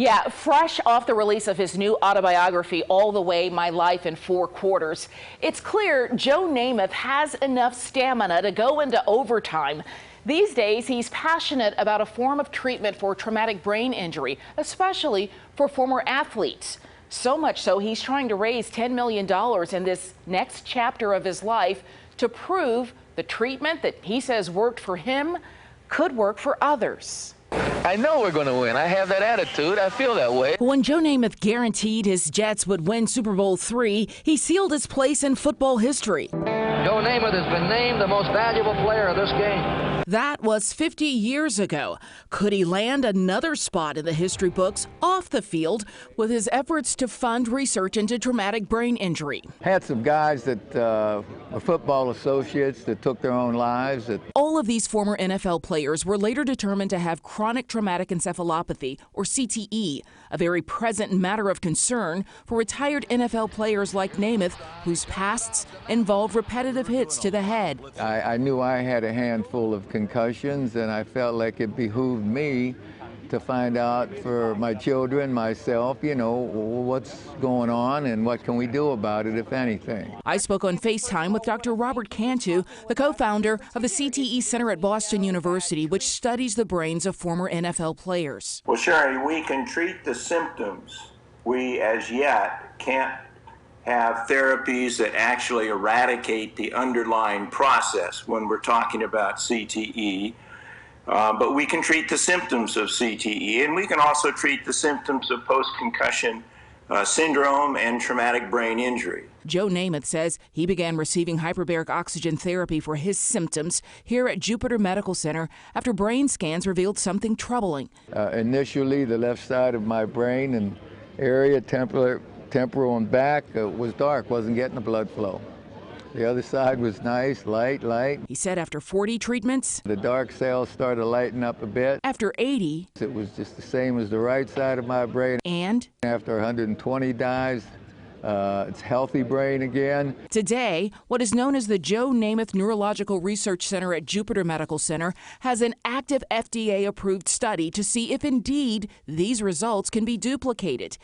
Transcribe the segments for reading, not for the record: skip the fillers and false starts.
Yeah, fresh off the release of his new autobiography, All the Way, My Life in 4 Quarters, it's clear Joe Namath has enough stamina to go into overtime. These days, he's passionate about a form of treatment for traumatic brain injury, especially for former athletes. So much so, he's trying to raise $10 million in this next chapter of his life to prove the treatment that he says worked for him could work for others. I know we're going to win. I have that attitude. I feel that way. When Joe Namath guaranteed his Jets would win Super Bowl III, he sealed his place in football history. Joe Namath has been named the most valuable player of this game. That was 50 years ago. Could he land another spot in the history books off the field with his efforts to fund research into traumatic brain injury? Had some guys that were football associates that took their own lives. All of these former NFL players were later determined to have chronic traumatic encephalopathy, or CTE, a very present matter of concern for retired NFL players like Namath, whose pasts involve repetitive hits to the head. I knew I had a handful of concussions, and I felt like it behooved me to find out for my children, myself, you know, what's going on and what can we do about it, if anything. I spoke on FaceTime with Dr. Robert Cantu, the co-founder of the CTE Center at Boston University, which studies the brains of former NFL players. Well, Sherry, we can treat the symptoms. We, as yet, can't have therapies that actually eradicate the underlying process when we're talking about CTE. But we can treat the symptoms of CTE, and we can also treat the symptoms of post-concussion syndrome and traumatic brain injury. Joe Namath says he began receiving hyperbaric oxygen therapy for his symptoms here at Jupiter Medical Center after brain scans revealed something troubling. Initially, the left side of my brain and area, temporal and back, was dark, wasn't getting the blood flow. The other side was nice, light. He said after 40 treatments, the dark cells started lighting up a bit. After 80, it was just the same as the right side of my brain. And after 120 dies, it's healthy brain again. Today, what is known as the Joe Namath Neurological Research Center at Jupiter Medical Center has an active FDA-approved study to see if indeed these results can be duplicated.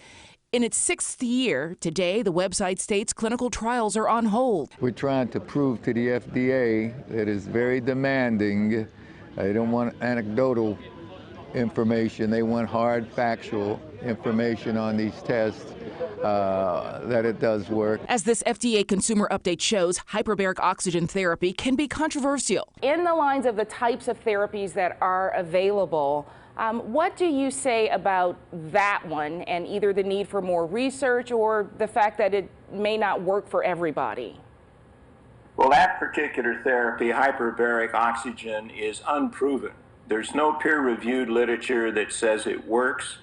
In its 6th year, today the website states clinical trials are on hold. We're trying to prove to the FDA that it's very demanding. They don't want anecdotal information. They want hard, factual information on these tests, that it does work. As this FDA consumer update shows, hyperbaric oxygen therapy can be controversial. In the lines of the types of therapies that are available, what do you say about that one and either the need for more research or the fact that it may not work for everybody? Well, that particular therapy, hyperbaric oxygen, is unproven. There's no peer-reviewed literature that says it works.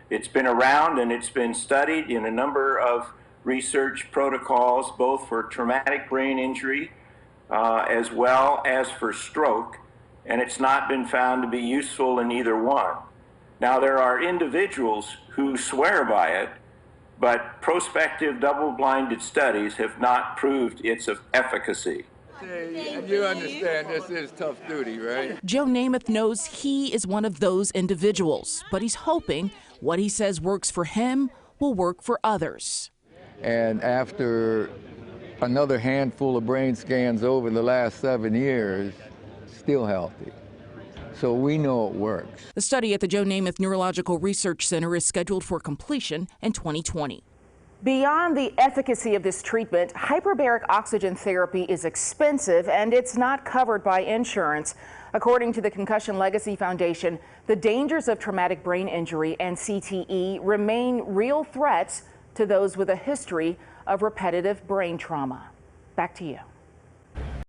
It's been around and it's been studied in a number of research protocols, both for traumatic brain injury as well as for stroke. And it's not been found to be useful in either one. Now, there are individuals who swear by it, but prospective double-blinded studies have not proved its efficacy. You understand this is tough duty, right? Joe Namath knows he is one of those individuals, but he's hoping what he says works for him will work for others. And after another handful of brain scans over the last 7 years, still healthy. So we know it works. The study at the Joe Namath Neurological Research Center is scheduled for completion in 2020. Beyond the efficacy of this treatment, hyperbaric oxygen therapy is expensive and it's not covered by insurance. According to the Concussion Legacy Foundation, the dangers of traumatic brain injury and CTE remain real threats to those with a history of repetitive brain trauma. Back to you.